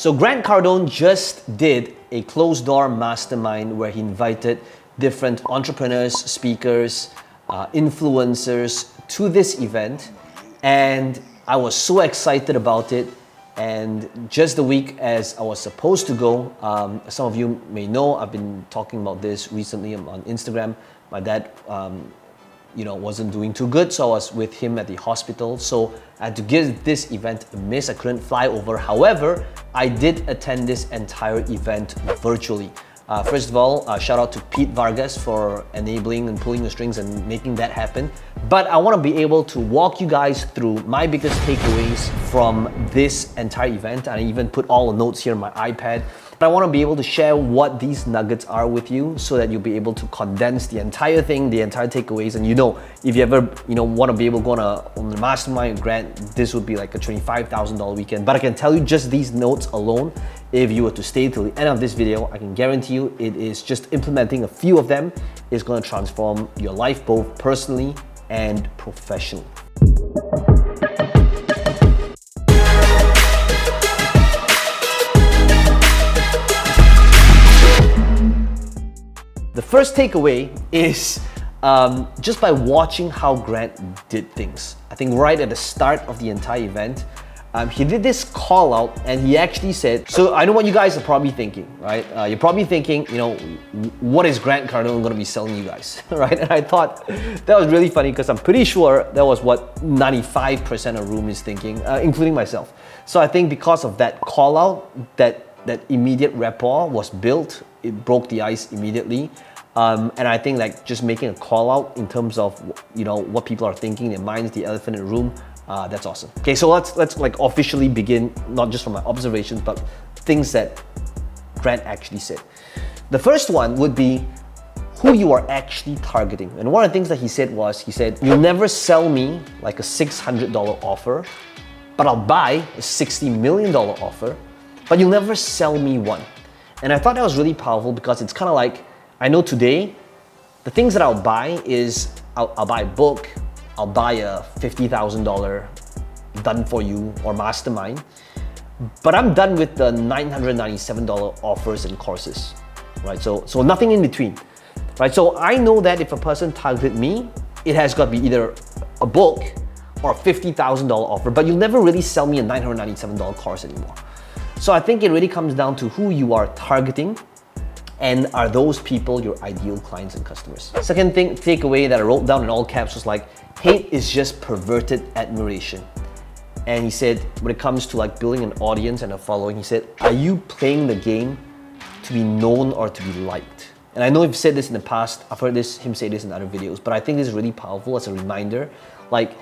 So Grant Cardone just did a closed-door mastermind where he invited different entrepreneurs, speakers, influencers to this event, and I was so excited about it. And just the week as I was supposed to go, some of you may know I've been talking about this recently on Instagram. My dad wasn't doing too good, so I was with him at the hospital. So I had to give this event a miss. I couldn't fly over. However, I did attend this entire event virtually. First of all, shout out to Pete Vargas for enabling and pulling the strings and making that happen. But I want to be able to walk you guys through my biggest takeaways from this entire event. And I even put all the notes here on my iPad. But I want to be able to share what these nuggets are with you so that you'll be able to condense the entire thing, the entire takeaways. And if you ever want to be able to go on the mastermind grant, this would be like a $25,000 weekend. But I can tell you just these notes alone, if you were to stay till the end of this video, I can guarantee you it is just implementing a few of them is going to transform your life both personally and professionally. The first takeaway is just by watching how Grant did things. I think right at the start of the entire event, he did this call out and he actually said, so I know what you guys are probably thinking, right? You're probably thinking, what is Grant Cardone going to be selling you guys, right? And I thought that was really funny because I'm pretty sure that was what 95% of the room is thinking, including myself. So I think because of that call out, that immediate rapport was built. It broke the ice immediately. And I think like just making a call out in terms of what people are thinking, their minds, the elephant in the room, that's awesome. Okay, so let's like officially begin, not just from my observations, but things that Grant actually said. The first one would be who you are actually targeting. And one of the things that he said, you'll never sell me like a $600 offer, but I'll buy a $60 million offer, but you'll never sell me one. And I thought that was really powerful because it's kind of like, I know today, the things that I'll buy is, I'll buy a book, I'll buy a $50,000 done for you or mastermind, but I'm done with the $997 offers and courses, right? So nothing in between, right? So I know that if a person targeted me, it has got to be either a book or a $50,000 offer, but you'll never really sell me a $997 course anymore. So I think it really comes down to who you are targeting and are those people your ideal clients and customers. Second takeaway that I wrote down in all caps was like, hate is just perverted admiration. And he said, when it comes to like building an audience and a following, he said, are you playing the game to be known or to be liked? And I know I've said this in the past, I've heard him say this in other videos, but I think this is really powerful as a reminder. Like,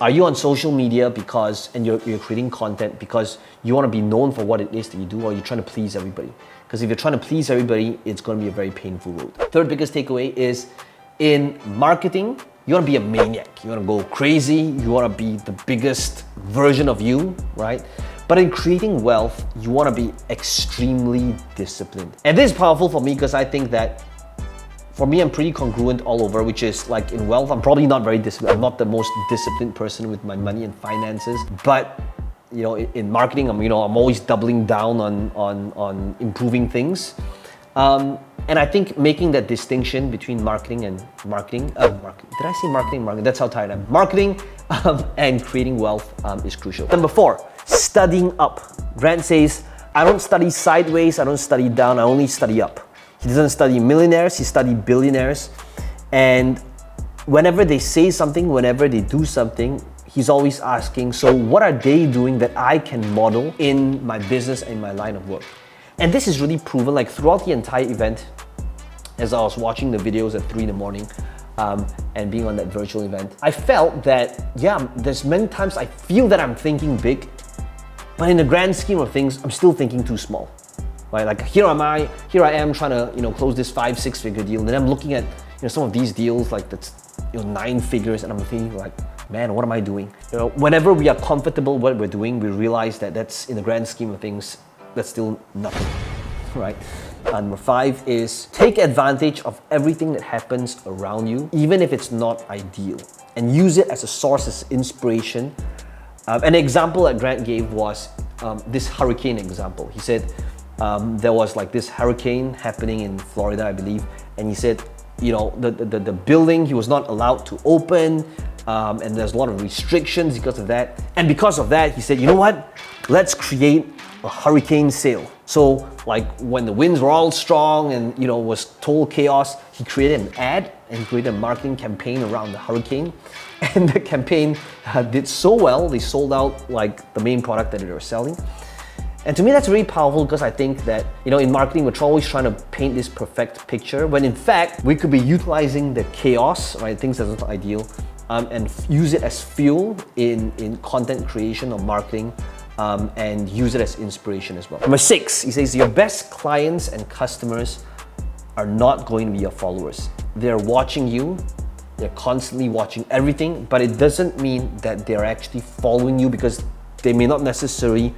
are you on social media and you're creating content because you want to be known for what it is that you do, or are you trying to please everybody? Because if you're trying to please everybody, it's going to be a very painful road. Third biggest takeaway is in marketing, you want to be a maniac. You want to go crazy. You want to be the biggest version of you, right? But in creating wealth, you want to be extremely disciplined. And this is powerful for me because I think that for me, I'm pretty congruent all over, which is like in wealth, I'm probably not very disciplined. I'm not the most disciplined person with my money and finances, but in marketing, I'm always doubling down on improving things. And I think making that distinction between marketing and marketing. Did I say marketing? That's how tired I am. Marketing and creating wealth is crucial. Number 4, studying up. Grant says, I don't study sideways, I don't study down, I only study up. He doesn't study millionaires, he studies billionaires. And whenever they say something, whenever they do something, he's always asking, so what are they doing that I can model in my business and my line of work? And this is really proven, like throughout the entire event, as I was watching the videos at 3 in the morning and being on that virtual event, I felt that, there's many times I feel that I'm thinking big, but in the grand scheme of things, I'm still thinking too small. Right? Like here I am trying to close this 5-6 figure deal, and then I'm looking at some of these deals like that's 9 figures, and I'm thinking like, man, what am I doing? Whenever we are comfortable with what we're doing, we realize that that's in the grand scheme of things, that's still nothing, right? Number 5 is take advantage of everything that happens around you, even if it's not ideal, and use it as a source of inspiration. An example that Grant gave was this hurricane example. He said there was like this hurricane happening in Florida, I believe, and he said, you know, the building, he was not allowed to open, and there's a lot of restrictions because of that. And because of that, he said, you know what? Let's create a hurricane sale. So like when the winds were all strong and, you know, was total chaos, he created an ad and he created a marketing campaign around the hurricane. And the campaign did so well, they sold out like the main product that they were selling. And to me, that's really powerful because I think that, you know, in marketing, we're always trying to paint this perfect picture when in fact, we could be utilizing the chaos, right, things that are not ideal, and use it as fuel in content creation or marketing, and use it as inspiration as well. Number 6, he says, your best clients and customers are not going to be your followers. They're watching you, they're constantly watching everything, but it doesn't mean that they're actually following you because they may not necessarily,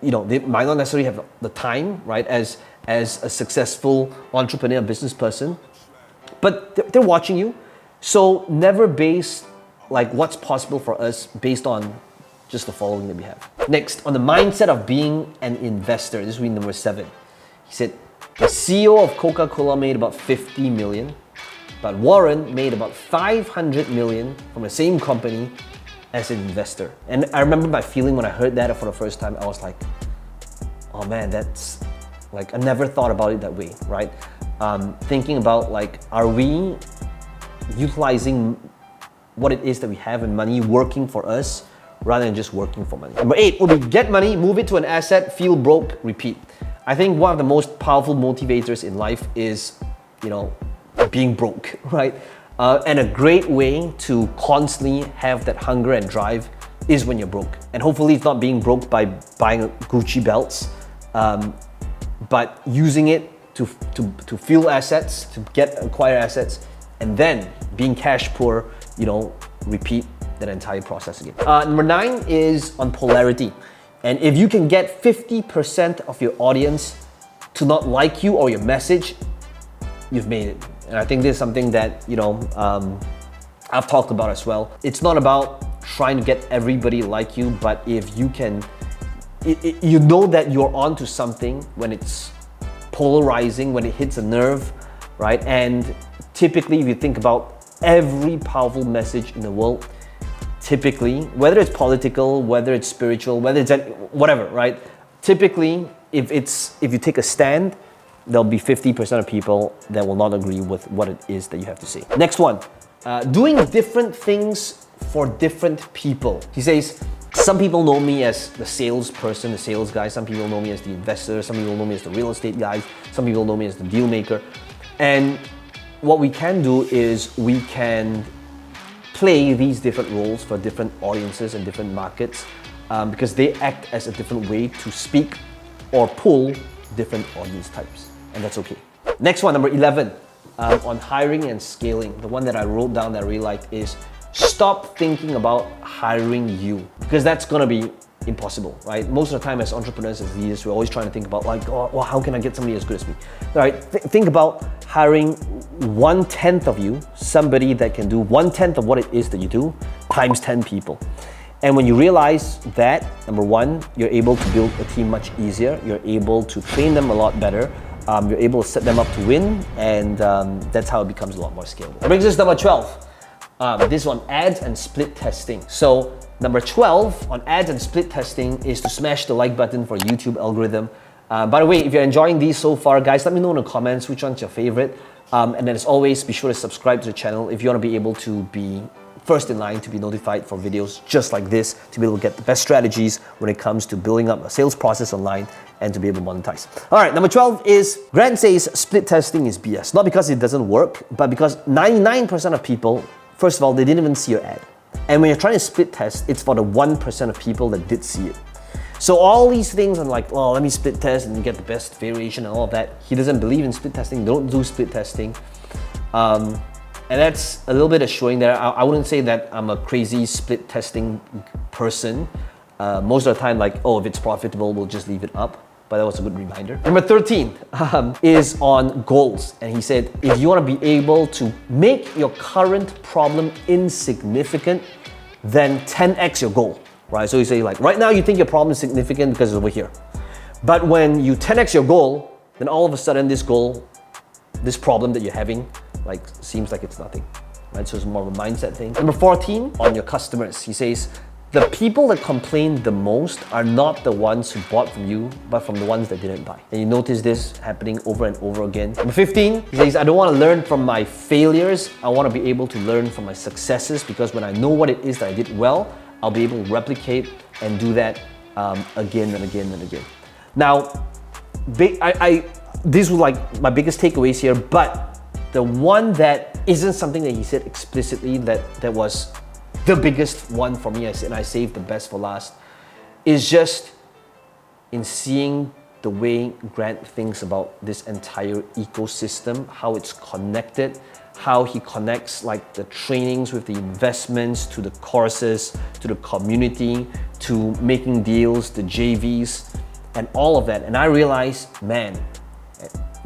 you know, they might not necessarily have the time, right, as a successful entrepreneur, business person, but they're watching you. So never base like what's possible for us based on just the following that we have. Next, on the mindset of being an investor, this will be number 7. He said, the CEO of Coca-Cola made about 50 million, but Warren made about 500 million from the same company as an investor. And I remember my feeling when I heard that for the first time, I was like, oh man, that's like, I never thought about it that way, right? Thinking about like, are we utilizing what it is that we have in money working for us rather than just working for money? Number 8 will be get money, move it to an asset, feel broke, repeat. I think one of the most powerful motivators in life is, you know, being broke, right? And a great way to constantly have that hunger and drive is when you're broke. And hopefully it's not being broke by buying Gucci belts, but using it to fuel assets, to acquire assets, and then being cash poor, you know, repeat that entire process again. Number 9 is on polarity. And if you can get 50% of your audience to not like you or your message, you've made it. And I think this is something that, you know, I've talked about as well. It's not about trying to get everybody like you, but if you can, you know that you're onto something when it's polarizing, when it hits a nerve, right? And typically, if you think about every powerful message in the world, typically, whether it's political, whether it's spiritual, whether it's whatever, right? Typically, if you take a stand, there'll be 50% of people that will not agree with what it is that you have to say. Next one, doing different things for different people. He says, some people know me as the salesperson, the sales guy. Some people know me as the investor. Some people know me as the real estate guy. Some people know me as the deal maker. And what we can do is we can play these different roles for different audiences and different markets because they act as a different way to speak or pull different audience types, and that's okay. Next one, number 11, on hiring and scaling. The one that I wrote down that I really liked is stop thinking about hiring you, because that's gonna be impossible, right? Most of the time as entrepreneurs, as leaders, we're always trying to think about like, oh, well, how can I get somebody as good as me? All right, think about hiring 1/10 of you, somebody that can do 1/10 of what it is that you do, times 10 people. And when you realize that, number 1, you're able to build a team much easier, you're able to train them a lot better, you're able to set them up to win, and that's how it becomes a lot more scalable. That brings us to number 12. This one, ads and split testing. So number 12 on ads and split testing is to smash the like button for YouTube algorithm. By the way, if you're enjoying these so far, guys, let me know in the comments which one's your favorite. And then as always, be sure to subscribe to the channel if you want to be able to be first in line to be notified for videos just like this, to be able to get the best strategies when it comes to building up a sales process online and to be able to monetize. All right, number 12 is Grant says split testing is BS. Not because it doesn't work, but because 99% of people, first of all, they didn't even see your ad. And when you're trying to split test, it's for the 1% of people that did see it. So all these things, I'm like, oh, let me split test and get the best variation and all of that. He doesn't believe in split testing. Don't do split testing. And that's a little bit of showing there. I wouldn't say that I'm a crazy split testing person. Most of the time, like, oh, if it's profitable, we'll just leave it up. But that was a good reminder. Number 13 is on goals. And he said, if you want to be able to make your current problem insignificant, then 10x your goal, right? So you say like, right now you think your problem is significant because it's over here. But when you 10x your goal, then all of a sudden this goal, this problem that you're having, like seems like it's nothing, right? So it's more of a mindset thing. Number 14, on your customers. He says, the people that complain the most are not the ones who bought from you, but from the ones that didn't buy. And you notice this happening over and over again. Number 15, he says, I don't want to learn from my failures. I want to be able to learn from my successes, because when I know what it is that I did well, I'll be able to replicate and do that again and again and again. Now, these were like my biggest takeaways here, but the one that isn't something that he said explicitly that was the biggest one for me, and I saved the best for last, is just in seeing the way Grant thinks about this entire ecosystem, how it's connected, how he connects like the trainings with the investments, to the courses, to the community, to making deals, the JVs, and all of that. And I realized, man,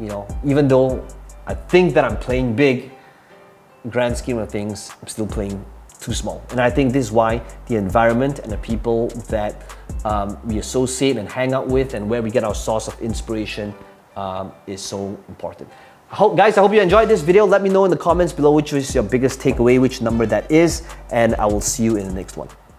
you know, even though I think that I'm playing big, grand scheme of things, I'm still playing too small. And I think this is why the environment and the people that we associate and hang out with, and where we get our source of inspiration is so important. Guys, I hope you enjoyed this video. Let me know in the comments below which was your biggest takeaway, which number that is, and I will see you in the next one.